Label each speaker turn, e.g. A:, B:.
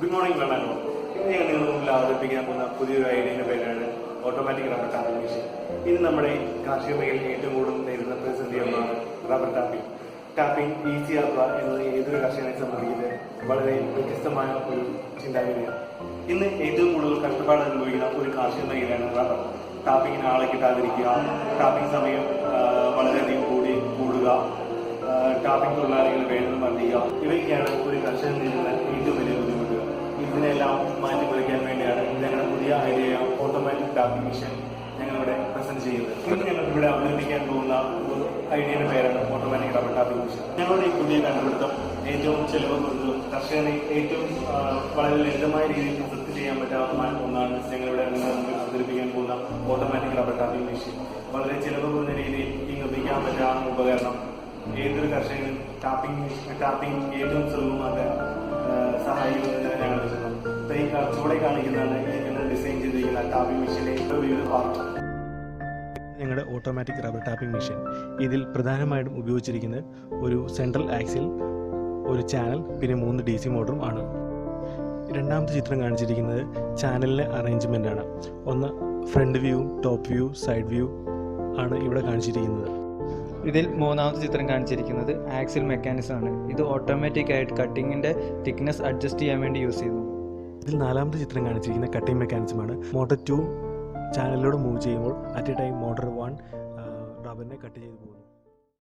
A: Good morning, Ronaldo. ഇന്ന് ഞാൻ നിങ്ങളുടെ മുമ്പിൽ അവതരിപ്പിക്കാൻ പോകുന്ന പുതിയൊരു ഐഡിയയുടെ പേരാണ് ഓട്ടോമാറ്റിക് റബ്ബർ ടാപ്പിംഗ് മെഷീൻ. ഇന്ന് നമ്മുടെ കാർഷിക മേഖലയിൽ ഏറ്റവും കൂടുതൽ നേരിടുന്ന പ്രതിസന്ധി ഒന്നാണ് റബ്ബർ ടാപ്പിംഗ്. ടാപ്പിംഗ് ഈസിയാക്കുക എന്നത് ഏതൊരു കർഷകനെ സംബന്ധിക്കുന്നത് വളരെ വ്യത്യസ്തമായ ഒരു ചിന്താഗതിയാണ്. ഇന്ന് ഏറ്റവും കൂടുതൽ കഷ്ടപ്പാട് അനുഭവിക്കുന്ന ഒരു കാർഷിക മേഖലയാണ് റബ്ബർ. ടാപ്പിങ്ങിന് ആളെ കിട്ടാതിരിക്കുക, ടാപ്പിംഗ് സമയം വളരെയധികം കൂടുക, ടാപ്പിംഗ് തൊഴിലാളികൾ വേണ്ടത് വർദ്ധിക്കുക, ഇവയൊക്കെയാണ് ഒരു കർഷകൻ നേരിടുന്ന ഏറ്റവും വലിയ ബുദ്ധിമുട്ടുകൾ. ഇതിനെല്ലാം മാറ്റി കുറിക്കാൻ വേണ്ടിയാണ് ഞങ്ങളുടെ പുതിയ ഐഡിയ ഓട്ടോമാറ്റിക് ടാപ്പിംഗ് മെഷീൻ ഞങ്ങളിവിടെ പ്രസന്റ് ചെയ്യുന്നത്. ഇന്ന് ഞങ്ങൾ ഇവിടെ അവതരിപ്പിക്കാൻ പോകുന്ന ഒരു ഐഡിയയുടെ പേരാണ് ഓട്ടോമാറ്റിക് റബ്ബർ ടാപ്പിംഗ് മെഷീൻ. ഞങ്ങളുടെ ഈ പുതിയ കണ്ടുപിടുത്തം ഏറ്റവും ചെലവ് കുറഞ്ഞതും കർഷകനെ ഏറ്റവും വളരെ ലളിതമായ രീതിയിൽ വൃത്തി ചെയ്യാൻ പറ്റാവുന്ന ഒന്നാണ് ഞങ്ങളിവിടെ നിങ്ങളുടെ മുമ്പിൽ അവതരിപ്പിക്കാൻ പോകുന്ന ഓട്ടോമാറ്റിക് റബ്ബർ ടാപ്പിംഗ് മെഷീൻ. വളരെ ചെലവ് കുറഞ്ഞ രീതിയിൽ നിർമ്മിക്കാൻ പറ്റാവുന്ന ഉപകരണം ഏതൊരു കർഷകനും ടാപ്പിംഗ് ഏറ്റവും സുലഭമാക്കാൻ സഹായിക്കുന്നതിന് ഞങ്ങൾ ചുവടെ കാണിക്കുന്നതാണ് ഞങ്ങൾ ഡിസൈൻ ചെയ്തിരിക്കുന്ന ടാപ്പിംഗ് മെഷീൻ്റെ വിവിധ പാർട്ട്. ഞങ്ങളുടെ ഓട്ടോമാറ്റിക് റബ്ബർ ടാപ്പിംഗ് മെഷീൻ ഇതിൽ പ്രധാനമായിട്ടും ഉപയോഗിച്ചിരിക്കുന്നത് ഒരു സെൻട്രൽ ആക്സിൽ, ഒരു ചാനൽ, പിന്നെ 3 DC മോട്ടറും ആണ്. രണ്ടാമത്തെ ചിത്രം കാണിച്ചിരിക്കുന്നത് ചാനലിലെ അറേഞ്ച്മെൻ്റ് ആണ്. ഒന്ന് front view, top view, side view ആണ് ഇവിടെ കാണിച്ചിരിക്കുന്നത്.
B: ഇതിൽ മൂന്നാമത്തെ ചിത്രം കാണിച്ചിരിക്കുന്നത് ആക്സിൽ മെക്കാനിസം ആണ്. ഇത് ഓട്ടോമാറ്റിക് ആയിട്ട് കട്ടിങ്ങിൻ്റെ തിക്നെസ് അഡ്ജസ്റ്റ് ചെയ്യാൻ വേണ്ടി യൂസ് ചെയ്യുന്നു.
A: ഇതിൽ നാലാമത്തെ ചിത്രം കാണിച്ചിരിക്കുന്ന കട്ടിംഗ് മെക്കാനിസമാണ്. മോട്ടർ 2 ചാനലിലൂടെ മൂവ് ചെയ്യുമ്പോൾ അറ്റ് എ ടൈം മോട്ടർ 1 റബ്ബറിനെ കട്ട് ചെയ്ത് പോകുന്നു.